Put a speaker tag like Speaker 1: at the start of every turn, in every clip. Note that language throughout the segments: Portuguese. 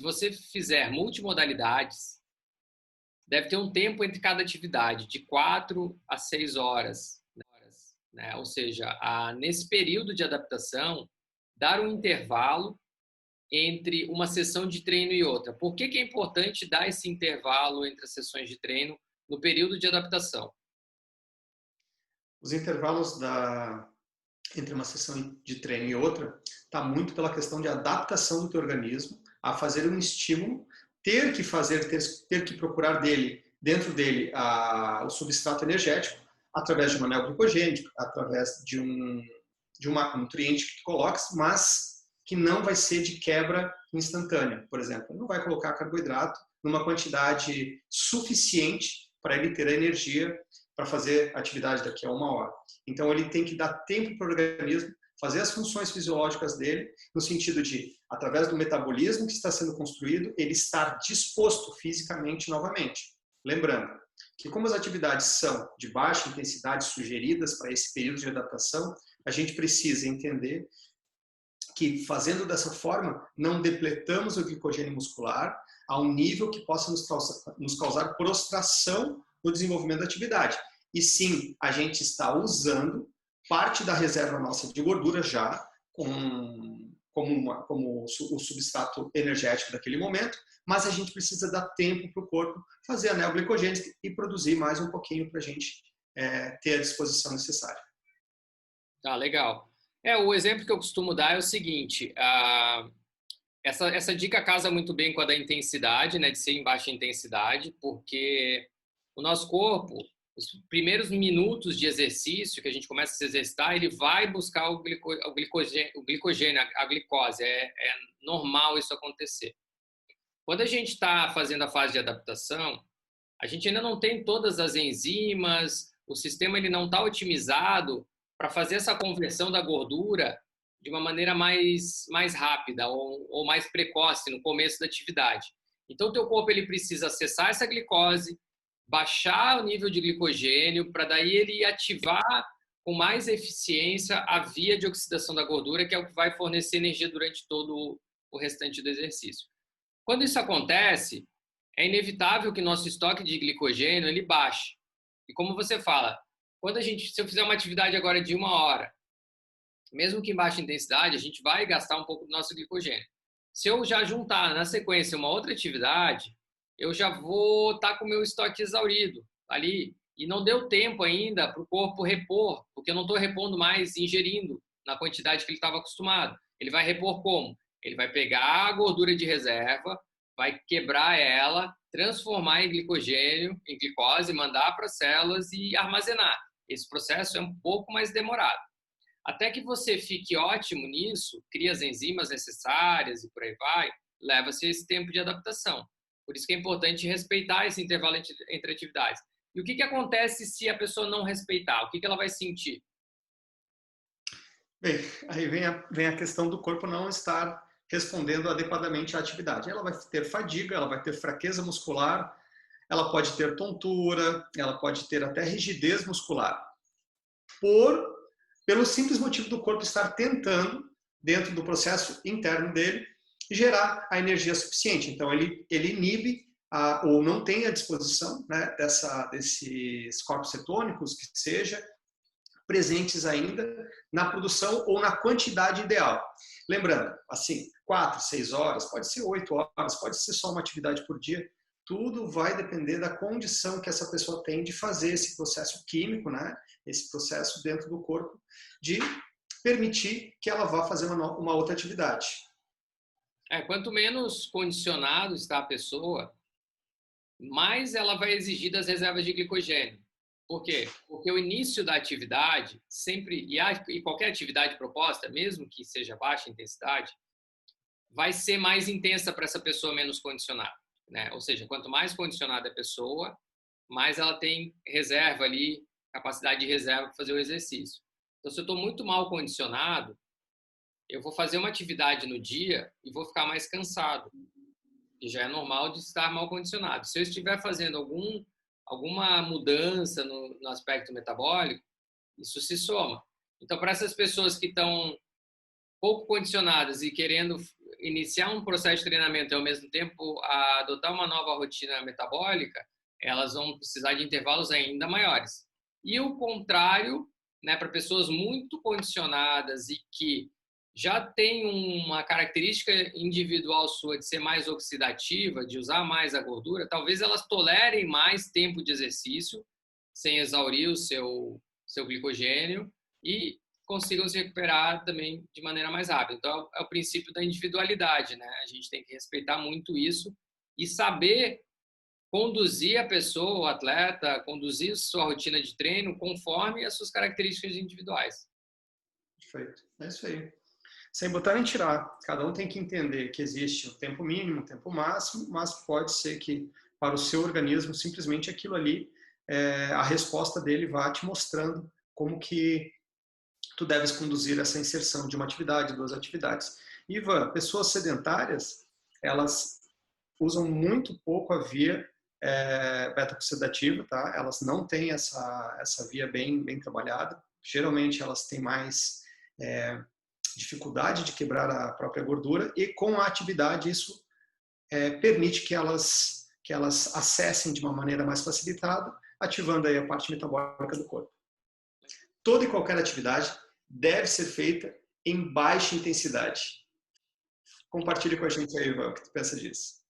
Speaker 1: se você fizer multimodalidades, deve ter um tempo entre cada atividade, de 4 a 6 horas, né? Ou seja, nesse período de adaptação, dar um intervalo entre uma sessão de treino e outra. Por que é importante dar esse intervalo entre as sessões de treino no período de adaptação?
Speaker 2: Os intervalos entre uma sessão de treino e outra está muito pela questão de adaptação do teu organismo a fazer um estímulo, ter que procurar dentro dele o substrato energético através de uma neoglicogênico, através de um macronutriente que tu coloques, mas que não vai ser de quebra instantânea. Por exemplo, não vai colocar carboidrato numa quantidade suficiente para ele ter a energia para fazer atividade daqui a 1 hora. Então, ele tem que dar tempo para o organismo fazer as funções fisiológicas dele, no sentido de, através do metabolismo que está sendo construído, ele estar disposto fisicamente novamente. Lembrando que, como as atividades são de baixa intensidade sugeridas para esse período de adaptação, a gente precisa entender que, fazendo dessa forma, não depletamos o glicogênio muscular a um nível que possa nos causar prostração no desenvolvimento da atividade. E sim, a gente está usando parte da reserva nossa de gordura já como o substrato energético daquele momento, mas a gente precisa dar tempo para o corpo fazer a neoglicogênese e produzir mais um pouquinho para a gente ter a disposição necessária.
Speaker 1: Tá, legal. O exemplo que eu costumo dar é o seguinte, essa dica casa muito bem com a da intensidade, né, de ser em baixa intensidade, porque o nosso corpo, os primeiros minutos de exercício que a gente começa a se exercitar, ele vai buscar o glicogênio, a glicose. É normal isso acontecer. Quando a gente está fazendo a fase de adaptação, a gente ainda não tem todas as enzimas, o sistema ele não está otimizado para fazer essa conversão da gordura de uma maneira mais rápida ou mais precoce no começo da atividade. Então, o teu corpo ele precisa acessar essa glicose, baixar o nível de glicogênio, para daí ele ativar com mais eficiência a via de oxidação da gordura, que é o que vai fornecer energia durante todo o restante do exercício. Quando isso acontece, é inevitável que nosso estoque de glicogênio ele baixe. E como você fala, se eu fizer uma atividade agora de 1 hora, mesmo que em baixa intensidade, a gente vai gastar um pouco do nosso glicogênio. Se eu já juntar na sequência uma outra atividade, eu já vou estar com o meu estoque exaurido ali. E não deu tempo ainda para o corpo repor, porque eu não estou repondo mais, ingerindo na quantidade que ele estava acostumado. Ele vai repor como? Ele vai pegar a gordura de reserva, vai quebrar ela, transformar em glicogênio, em glicose, mandar para as células e armazenar. Esse processo é um pouco mais demorado. Até que você fique ótimo nisso, cria as enzimas necessárias e por aí vai, leva-se esse tempo de adaptação. Por isso que é importante respeitar esse intervalo entre atividades. E o que acontece se a pessoa não respeitar? O que ela vai sentir?
Speaker 2: Bem, aí vem a questão do corpo não estar respondendo adequadamente à atividade. Ela vai ter fadiga, ela vai ter fraqueza muscular, ela pode ter tontura, ela pode ter até rigidez muscular. Pelo simples motivo do corpo estar tentando, dentro do processo interno dele, gerar a energia suficiente. Então, ele inibe ou não tem a disposição, né, desses corpos cetônicos, que seja, presentes ainda na produção ou na quantidade ideal. Lembrando, assim, 4, 6 horas, pode ser 8 horas, pode ser só uma atividade por dia, tudo vai depender da condição que essa pessoa tem de fazer esse processo químico, né? Esse processo dentro do corpo, de permitir que ela vá fazer uma outra atividade.
Speaker 1: Quanto menos condicionado está a pessoa, mais ela vai exigir das reservas de glicogênio. Por quê? Porque o início da atividade, sempre, e qualquer atividade proposta, mesmo que seja baixa intensidade, vai ser mais intensa para essa pessoa menos condicionada, né? Ou seja, quanto mais condicionada a pessoa, mais ela tem reserva ali, capacidade de reserva para fazer o exercício. Então, se eu estou muito mal condicionado, eu vou fazer uma atividade no dia e vou ficar mais cansado. E já é normal de estar mal condicionado. Se eu estiver fazendo alguma mudança no aspecto metabólico, isso se soma. Então, para essas pessoas que estão pouco condicionadas e querendo iniciar um processo de treinamento e, ao mesmo tempo, adotar uma nova rotina metabólica, elas vão precisar de intervalos ainda maiores. E o contrário, né, para pessoas muito condicionadas e que já têm uma característica individual sua de ser mais oxidativa, de usar mais a gordura, talvez elas tolerem mais tempo de exercício sem exaurir o seu glicogênio e consigam se recuperar também de maneira mais rápida. Então, é o princípio da individualidade, né? A gente tem que respeitar muito isso e saber conduzir a pessoa, o atleta, conduzir sua rotina de treino conforme as suas características individuais.
Speaker 2: Perfeito. É isso aí. Sem botar nem tirar. Cada um tem que entender que existe um tempo mínimo, um tempo máximo, mas pode ser que para o seu organismo simplesmente aquilo ali, a resposta dele vá te mostrando como que tu deves conduzir essa inserção de uma atividade, duas atividades. Ivan, pessoas sedentárias, elas usam muito pouco a via beta-oxidativa, tá? Elas não têm essa via bem trabalhada. Geralmente elas têm mais dificuldade de quebrar a própria gordura e com a atividade isso permite que elas acessem de uma maneira mais facilitada, ativando aí a parte metabólica do corpo. Toda e qualquer atividade deve ser feita em baixa intensidade. Compartilhe com a gente aí, Ivan, o que tu pensa disso.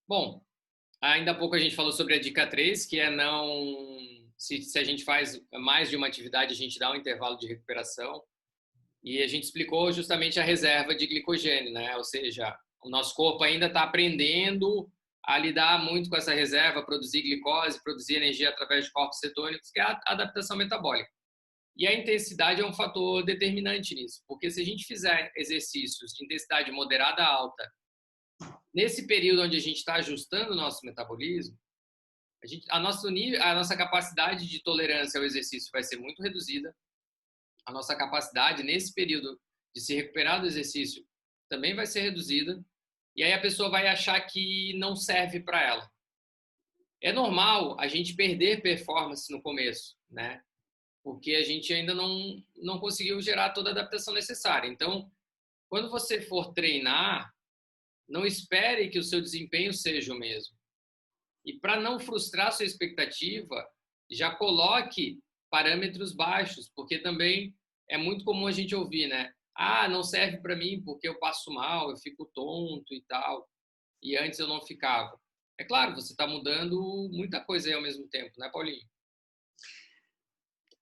Speaker 1: Bom, ainda há pouco a gente falou sobre a dica 3, que é se a gente faz mais de uma atividade, a gente dá um intervalo de recuperação. E a gente explicou justamente a reserva de glicogênio, né? Ou seja, o nosso corpo ainda está aprendendo a lidar muito com essa reserva, produzir glicose, produzir energia através de corpos cetônicos, que é a adaptação metabólica. E a intensidade é um fator determinante nisso, porque se a gente fizer exercícios de intensidade moderada a alta, nesse período onde a gente está ajustando o nosso metabolismo, a nossa capacidade de tolerância ao exercício vai ser muito reduzida, a nossa capacidade nesse período de se recuperar do exercício também vai ser reduzida, e aí a pessoa vai achar que não serve para ela. É normal a gente perder performance no começo, né? Porque a gente ainda não conseguiu gerar toda a adaptação necessária. Então, quando você for treinar, não espere que o seu desempenho seja o mesmo. E para não frustrar sua expectativa, já coloque parâmetros baixos, porque também é muito comum a gente ouvir, né? Ah, não serve para mim porque eu passo mal, eu fico tonto e tal. E antes eu não ficava. É claro, você está mudando muita coisa aí ao mesmo tempo, né, Paulinho?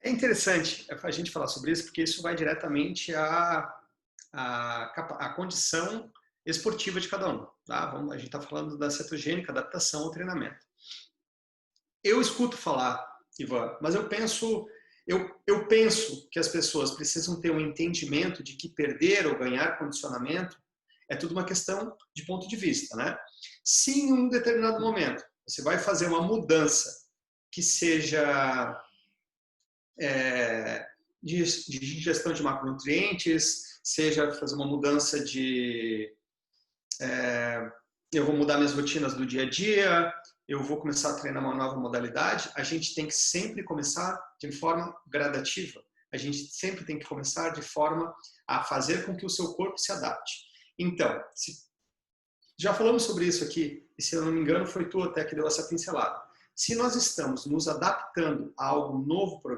Speaker 2: É interessante a gente falar sobre isso, porque isso vai diretamente à condição esportiva de cada um. Tá? A gente está falando da cetogênica, adaptação ao treinamento. Eu escuto falar, Ivan, mas eu penso que as pessoas precisam ter um entendimento de que perder ou ganhar condicionamento é tudo uma questão de ponto de vista, né? Se em um determinado momento você vai fazer uma mudança que seja de ingestão de macronutrientes, seja fazer uma mudança eu vou mudar minhas rotinas do dia a dia, eu vou começar a treinar uma nova modalidade, a gente tem que sempre começar de forma gradativa. A gente sempre tem que começar de forma a fazer com que o seu corpo se adapte. Então, já falamos sobre isso aqui, e se eu não me engano foi tu até que deu essa pincelada. Se nós estamos nos adaptando a algo novo para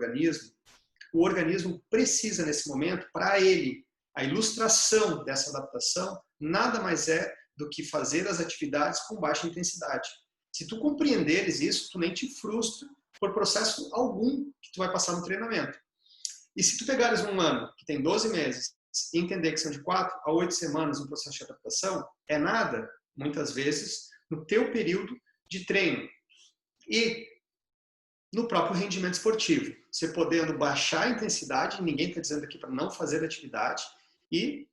Speaker 2: o organismo precisa nesse momento, para ele, a ilustração dessa adaptação nada mais é do que fazer as atividades com baixa intensidade. Se tu compreenderes isso, tu nem te frustra por processo algum que tu vai passar no treinamento. E se tu pegares um ano que tem 12 meses e entender que são de 4 a 8 semanas um processo de adaptação, é nada, muitas vezes, no teu período de treino. E no próprio rendimento esportivo, você podendo baixar a intensidade, ninguém está dizendo aqui para não fazer atividade, e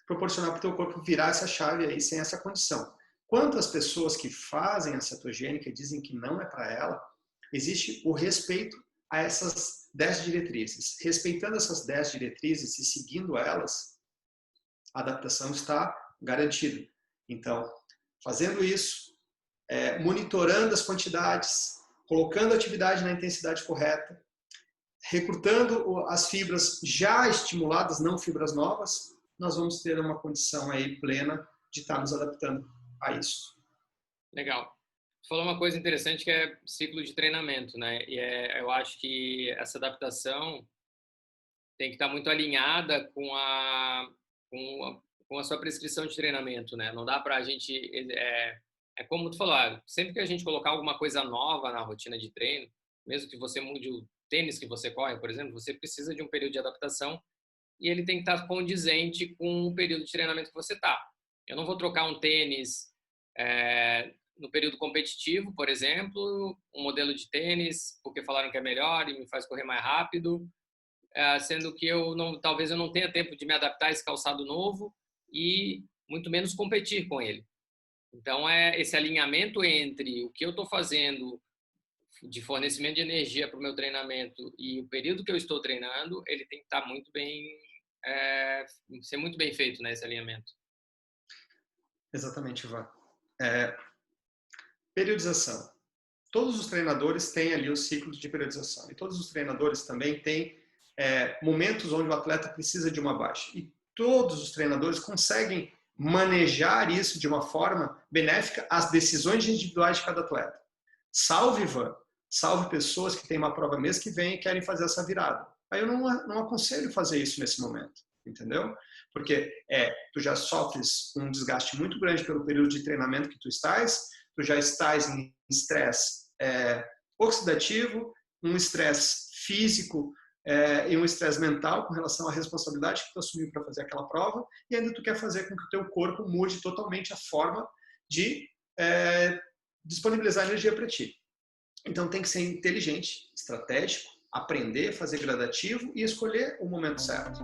Speaker 2: proporcionar para o teu corpo virar essa chave aí sem essa condição. Quanto às pessoas que fazem a cetogênica e dizem que não é para ela, existe o respeito a essas 10 diretrizes. Respeitando essas 10 diretrizes e seguindo elas, a adaptação está garantida. Então, fazendo isso, monitorando as quantidades, colocando a atividade na intensidade correta, recrutando as fibras já estimuladas, não fibras novas, nós vamos ter uma condição aí plena de estar nos adaptando a isso.
Speaker 1: Legal. Você falou uma coisa interessante que é ciclo de treinamento, né? Eu acho que essa adaptação tem que estar muito alinhada com a sua prescrição de treinamento, né? Não dá para a gente... É como tu falou, sempre que a gente colocar alguma coisa nova na rotina de treino, mesmo que você mude o tênis que você corre, por exemplo, você precisa de um período de adaptação e ele tem que estar condizente com o período de treinamento que você está. Eu não vou trocar um tênis no período competitivo, por exemplo, um modelo de tênis, porque falaram que é melhor e me faz correr mais rápido, sendo que talvez eu não tenha tempo de me adaptar a esse calçado novo e muito menos competir com ele. Então, esse alinhamento entre o que eu estou fazendo de fornecimento de energia para o meu treinamento e o período que eu estou treinando, ele tem que estar muito bem, ser muito bem feito, né, esse alinhamento.
Speaker 2: Exatamente, Ivan. Periodização. Todos os treinadores têm ali os ciclos de periodização. E todos os treinadores também têm momentos onde o atleta precisa de uma baixa. E todos os treinadores conseguem manejar isso de uma forma benéfica às decisões individuais de cada atleta. Salve, Ivan, salve pessoas que têm uma prova mês que vem e querem fazer essa virada. Aí eu não aconselho fazer isso nesse momento, entendeu? Porque tu já sofres um desgaste muito grande pelo período de treinamento que tu já estás em estresse oxidativo, um estresse físico e um estresse mental com relação à responsabilidade que tu assumiu para fazer aquela prova, e ainda tu quer fazer com que o teu corpo mude totalmente a forma de disponibilizar energia para ti. Então tem que ser inteligente, estratégico, aprender, fazer gradativo e escolher o momento certo.